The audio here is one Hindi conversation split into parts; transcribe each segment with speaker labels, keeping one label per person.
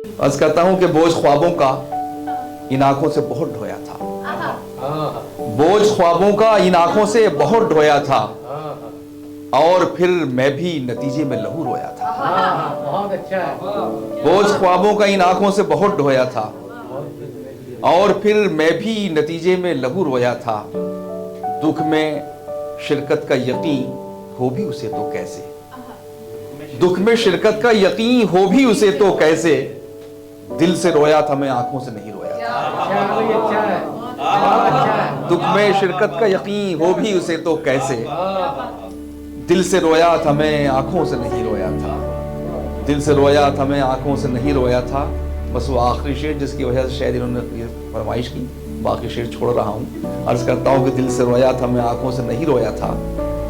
Speaker 1: अर्ज करता हूँ कि बोझ ख्वाबों का इन आंखों से बहुत ढोया था, बोझ ख्वाबों का इन आंखों से बहुत ढोया था, और फिर मैं भी नतीजे में लहू रोया था।
Speaker 2: बहुत अच्छा है।
Speaker 1: बोझ ख्वाबों का इन आंखों से बहुत ढोया था, और फिर मैं भी नतीजे में लहू रोया था। दुख में शिरकत का यकीन हो भी उसे तो कैसे, दुख में शिरकत का यकीन हो भी उसे तो कैसे, दिल से रोया था मैं आंखों से नहीं रोया था।
Speaker 2: अच्छा है, बहुत अच्छा है।
Speaker 1: दुख में शिरकत का यकीन हो भी उसे तो कैसे, दिल से रोया था मैं आंखों से नहीं रोया था। दिल से रोया था मैं आंखों से नहीं रोया था। बस वो आखिरी शेर जिसकी वजह से शायद इन्होंने ये फरमाइश की, बाकी शेर छोड़ रहा हूँ। अर्ज करता हूँ कि दिल से रोया था मैं आंखों से नहीं रोया था।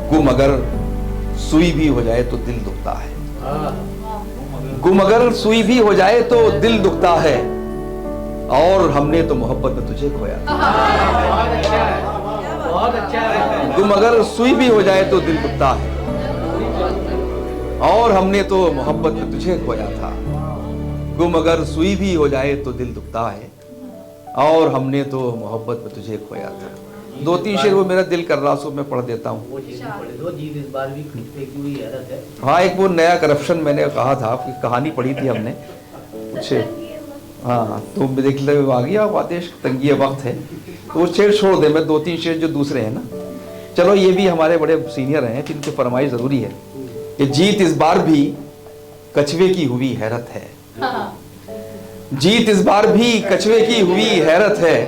Speaker 1: गुम अगर सुई भी हो जाए तो दिल दुखता है, गुम अगर सुई भी हो जाए तो दिल दुखता है, और हमने तो मोहब्बत में तुझे खोया था।
Speaker 2: बहुत अच्छा है, बहुत अच्छा है।
Speaker 1: गुम अगर सुई भी हो जाए तो दिल दुखता है, और हमने तो मोहब्बत में तुझे खोया था। गुम अगर सुई भी हो जाए तो दिल दुखता है, और हमने तो मोहब्बत में तुझे खोया था। दो तीन शेर वो मेरा दिल कर रहा सो मैं पढ़ देता हूँ।
Speaker 2: वो चीज़ पढ़े दो, जीत इस बार भी खिंचते की हुई हैरत है।
Speaker 1: हाँ, एक वो नया करप्शन मैंने कहा था कि कहानी पढ़ी थी हमने कुछ, हाँ तो देख ले आ गया आदेश, तंगी वक्त है तो वो शेर छोड़ दे, मैं दो तीन शेर जो दूसरे हैं ना, चलो ये भी हमारे बड़े सीनियर हैं जिनकी फरमाइश ज़रूरी है कि जीत इस बार भी कछुए की हुई हैरत है। जीत इस बार भी कछुए की हुई हैरत है,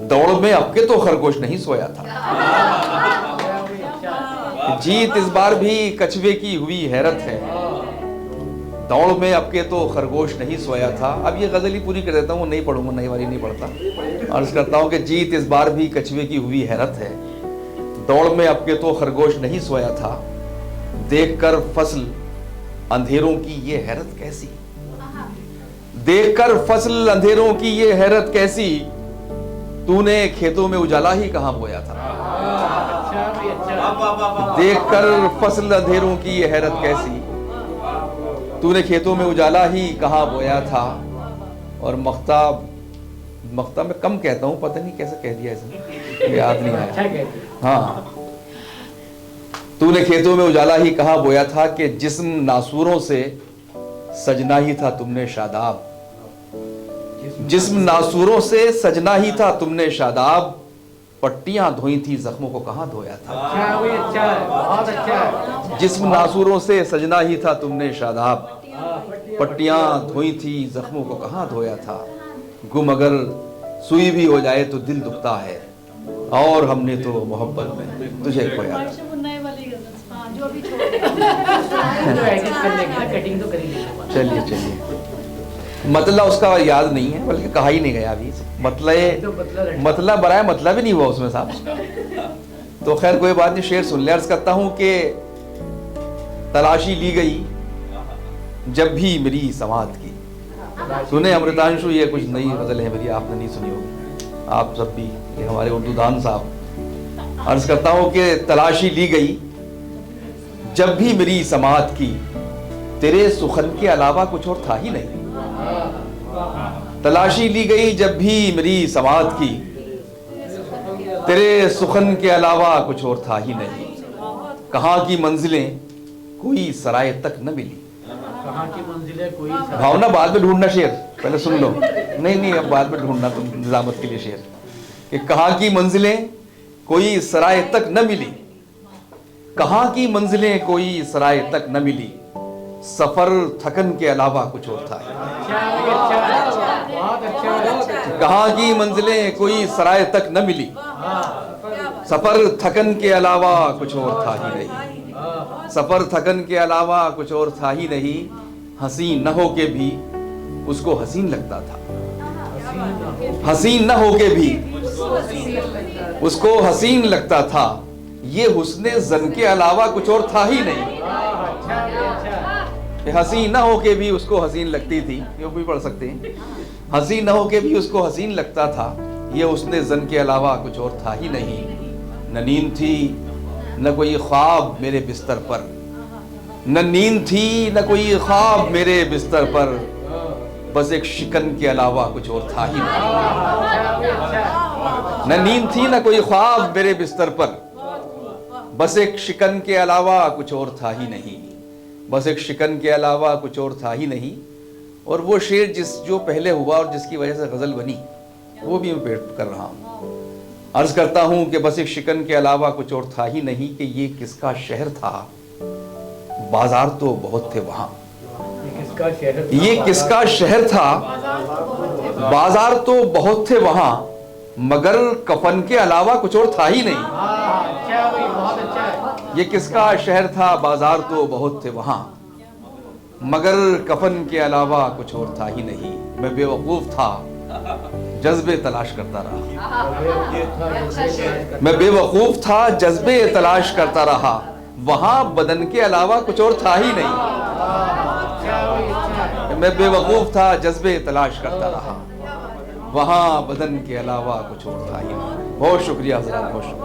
Speaker 1: दौड़ में अब के तो खरगोश नहीं सोया था। जीत इस बार भी कछुए की हुई हैरत है, दौड़ में अब के तो खरगोश नहीं सोया था। अब ये गजल ही पूरी कर देता हूँ, नहीं पढ़ूंगा, नई वाली नहीं पढ़ता। अर्ज करता हूँ कि जीत इस बार भी कछुए की हुई हैरत है, दौड़ में अब के तो खरगोश नहीं सोया था। देखकर फसल अंधेरों की ये हैरत कैसी, देखकर फसल अंधेरों की ये हैरत कैसी, तूने खेतों में उजाला ही कहां बोया था। देखकर फसल अंधेरों की ये हैरत कैसी, तूने खेतों में उजाला ही कहां बोया था। और मख्ताब, मख्ताब में कम कहता हूं, पता नहीं कैसे कह दिया इसने, याद नहीं आया। हाँ, तूने खेतों में उजाला ही कहां बोया था, कि जिस्म नासूरों से सजना ही था तुमने शादाब। जिस्म नासूरों से सजना ही था तुमने शादाब, पट्टियां धोई थी जख्मों को कहां धोया था।
Speaker 2: अच्छा है, बहुत अच्छा है।
Speaker 1: जिस्म नासूरों से सजना ही था तुमने शादाब, पट्टियां धोई थी जख्मों को कहां धोया था। गुम अगर सुई भी हो जाए तो दिल दुखता है, और हमने तो मोहब्बत में तुझे खोया था। चलिए चलिए, मतलब उसका याद नहीं है, बल्कि कहा ही नहीं गया अभी। मतलब बराए मतलब ही नहीं हुआ उसमें साहब। तो खैर कोई बात नहीं, शेर सुन ले। अर्ज करता हूं कि तलाशी ली गई जब भी मेरी समात की। सुने अमृतांशु, ये कुछ नई गजल है मेरी, आपने नहीं सुनी होगी, आप सब भी, ये हमारे उर्दू दान साहब। अर्ज करता हूं कि तलाशी ली गई जब भी मेरी समात की, तेरे सुखन के अलावा कुछ और था ही नहीं। तलाशी ली गई जब भी मेरी समात की, तेरे सुखन के अलावा कुछ और था ही नहीं। कहाँ की मंजिलें कोई सराय तक न मिली।
Speaker 2: कहाँ की मंजिलें कोई
Speaker 1: भावना बाद में ढूंढना, शेर पहले सुन लो। नहीं अब बाद में ढूंढना तुम निजामत के लिए शेर, कि कहाँ की मंजिलें कोई सराय तक न मिली। कहाँ की मंजिलें कोई सराय तक न मिली, सफर थकन के अलावा कुछ और था। कहाँ की मंजिलें कोई सराय तक न मिली, सफर थकन के अलावा कुछ और था ही नहीं। सफर थकन के अलावा कुछ और था ही नहीं। हसीन न हो के भी उसको हसीन लगता था। हसीन न हो के भी उसको हसीन लगता था। ये हुस्ने ज़न के अलावा कुछ और था ही नहीं। हसीन न हो के भी उसको हसीन लगती थी, ये भी पढ़ सकते हैं। हसीन न हो के भी उसको हसीन लगता था, ये हुस्ने ज़न के अलावा कुछ और था ही नहीं। न नींद थी न कोई ख्वाब मेरे बिस्तर पर, न नींद थी न कोई ख्वाब मेरे बिस्तर पर, बस एक शिकन के अलावा कुछ और था ही नहीं। न नींद थी न कोई ख्वाब मेरे बिस्तर पर, बस एक शिकन के अलावा कुछ और था ही नहीं। बस एक शिकन के अलावा कुछ और था ही नहीं। और वो शेर जो पहले हुआ और जिसकी वजह से गजल बनी, वो भी मैं पेश कर रहा हूँ। अर्ज करता हूँ कि बस एक शिकन के अलावा कुछ और था ही नहीं, कि ये किसका शहर था, बाजार तो बहुत थे वहां। ये किसका शहर था, बाजार तो बहुत थे वहां, मगर कफन के अलावा कुछ और था ही नहीं। ये किसका शहर था, बाजार तो बहुत थे वहां, मगर कफन के अलावा कुछ और था ही नहीं। मैं बेवकूफ था, जज्बे तलाश करता रहा। मैं बेवकूफ था, जज्बे तलाश करता रहा, वहां बदन के अलावा कुछ और था ही नहीं। मैं बेवकूफ था, जज्बे तलाश करता रहा, वहां बदन के अलावा कुछ और था ही नहीं। बहुत शुक्रिया हज़रात, बहुत शुक्रिया।